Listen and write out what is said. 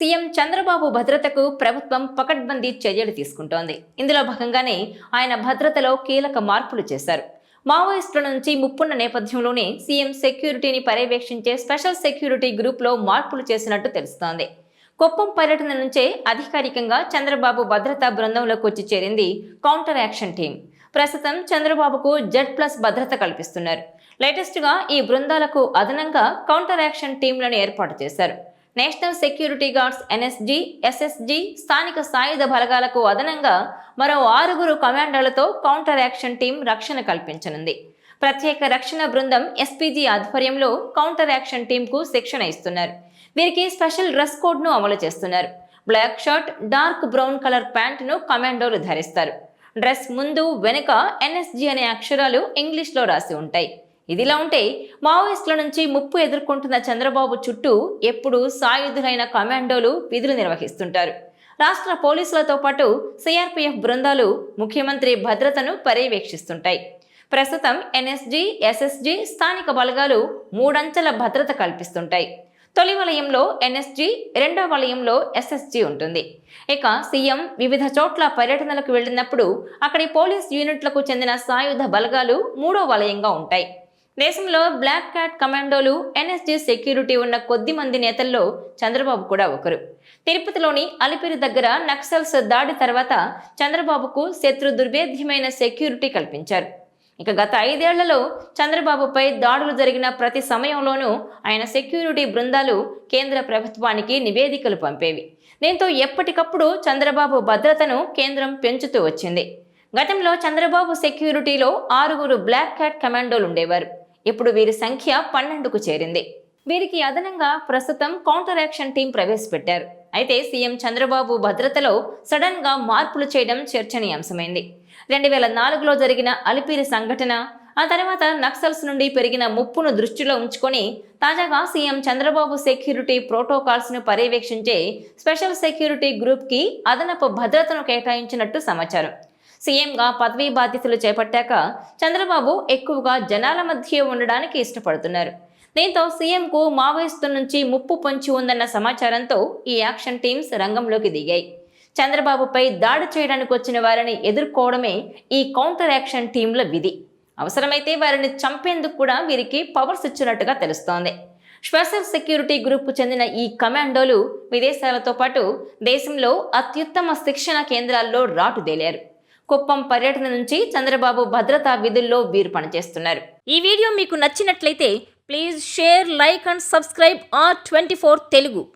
CM Chandrababu భద్రతకు ప్రభుత్వం పకడ్బందీ చర్యలు తీసుకుంటోంది. ఇందులో భాగంగానే ఆయన భద్రతలో కీలక మార్పులు చేశారు. మావోయిస్టుల నుంచి ముప్పున్న నేపథ్యంలోనే సీఎం సెక్యూరిటీని పర్యవేక్షించే స్పెషల్ సెక్యూరిటీ గ్రూప్లో మార్పులు చేసినట్టు తెలుస్తోంది. కుప్పం పర్యటన నుంచే అధికారికంగా చంద్రబాబు భద్రతా బృందంలోకి వచ్చి చేరింది కౌంటర్ యాక్షన్ టీం. ప్రస్తుతం చంద్రబాబుకు Z+ భద్రత కల్పిస్తున్నారు. లేటెస్ట్గా ఈ బృందాలకు అదనంగా కౌంటర్ యాక్షన్ టీంలను ఏర్పాటు చేశారు. National security guards NSG, SSG, స్థానిక సాయుధ బలగాలకు అదనంగా మరో 6 కమాండోలతో కౌంటర్ యాక్షన్ టీం రక్షణ కల్పించనుంది. ప్రత్యేక రక్షణ బృందం SPG ఆధ్వర్యంలో కౌంటర్ యాక్షన్ టీంకు శిక్షణ ఇస్తున్నారు. వీరికి స్పెషల్ డ్రెస్ కోడ్ను అమలు చేస్తున్నారు. Black shirt, dark brown colour ప్యాంటును కమాండోలు ధరిస్తారు. డ్రెస్ ముందు వెనుక NSG అనే అక్షరాలు ఇంగ్లీష్లో రాసి ఉంటాయి. ఇదిలా ఉంటే మావోయిస్టుల నుంచి ముప్పు ఎదుర్కొంటున్న చంద్రబాబు చుట్టూ ఎప్పుడూ సాయుధులైన కమాండోలు విధులు నిర్వహిస్తుంటారు. రాష్ట్ర పోలీసులతో పాటు CRPF బృందాలు ముఖ్యమంత్రి భద్రతను పర్యవేక్షిస్తుంటాయి. ప్రస్తుతం NSG, SSG, స్థానిక బలగాలు 3 అంచెల భద్రత కల్పిస్తుంటాయి. తొలి వలయంలో NSG, రెండో వలయంలో SSG ఉంటుంది. ఇక సీఎం వివిధ చోట్ల పర్యటనలకు వెళ్ళినప్పుడు అక్కడి పోలీస్ యూనిట్లకు చెందిన సాయుధ బలగాలు 3వ వలయంగా ఉంటాయి. దేశంలో బ్లాక్ క్యాట్ కమాండోలు NSG సెక్యూరిటీ ఉన్న కొద్ది మంది నేతల్లో చంద్రబాబు కూడా ఒకరు. తిరుపతిలోని అలిపిరి దగ్గర నక్సల్స్ దాడి తర్వాత చంద్రబాబుకు శత్రు దుర్భేద్యమైన సెక్యూరిటీ కల్పించారు. ఇక గత 5 ఏళ్లలో చంద్రబాబుపై దాడులు జరిగిన ప్రతి సమయంలోనూ ఆయన సెక్యూరిటీ బృందాలు కేంద్ర ప్రభుత్వానికి నివేదికలు పంపేవి. దీంతో ఎప్పటికప్పుడు చంద్రబాబు భద్రతను కేంద్రం పెంచుతూ వచ్చింది. గతంలో చంద్రబాబు సెక్యూరిటీలో 6 బ్లాక్ క్యాట్ కమాండోలు ఉండేవారు. ఇప్పుడు వీరి సంఖ్య 12కు చేరింది. వీరికి అదనంగా ప్రస్తుతం కౌంటర్ యాక్షన్ టీం ప్రవేశపెట్టారు. అయితే సీఎం చంద్రబాబు భద్రతలో సడన్ గా మార్పులు చేయడం చర్చనీయాంశమైంది. 2004లో జరిగిన అలిపిరి సంఘటన, ఆ తర్వాత నక్సల్స్ నుండి పెరిగిన ముప్పును దృష్టిలో ఉంచుకొని తాజాగా సీఎం చంద్రబాబు సెక్యూరిటీ ప్రోటోకాల్స్ ను పర్యవేక్షించే స్పెషల్ సెక్యూరిటీ గ్రూప్ కి అదనపు భద్రతను కేటాయించినట్టు సమాచారం. సీఎంగా పదవీ బాధ్యతలు చేపట్టాక చంద్రబాబు ఎక్కువగా జనాల మధ్య ఉండడానికి ఇష్టపడుతున్నారు. దీంతో సీఎంకు మావోయిస్టుల నుంచి ముప్పు పొంచి ఉందన్న సమాచారంతో ఈ యాక్షన్ టీమ్స్ రంగంలోకి దిగాయి. చంద్రబాబుపై దాడి చేయడానికి వచ్చిన వారిని ఎదుర్కోవడమే ఈ కౌంటర్ యాక్షన్ టీంల విధి. అవసరమైతే వారిని చంపేందుకు కూడా వీరికి పవర్స్ ఇచ్చినట్టుగా తెలుస్తోంది. స్పెషల్ సెక్యూరిటీ గ్రూప్కు చెందిన ఈ కమాండోలు విదేశాలతో పాటు దేశంలో అత్యుత్తమ శిక్షణ కేంద్రాల్లో రాటుదేలారు. కుప్పం పర్యటన నుంచి చంద్రబాబు భద్రతా విధుల్లో వీరు పనిచేస్తున్నారు. ఈ వీడియో మీకు నచ్చినట్లయితే please share, like and subscribe R24 Telugu.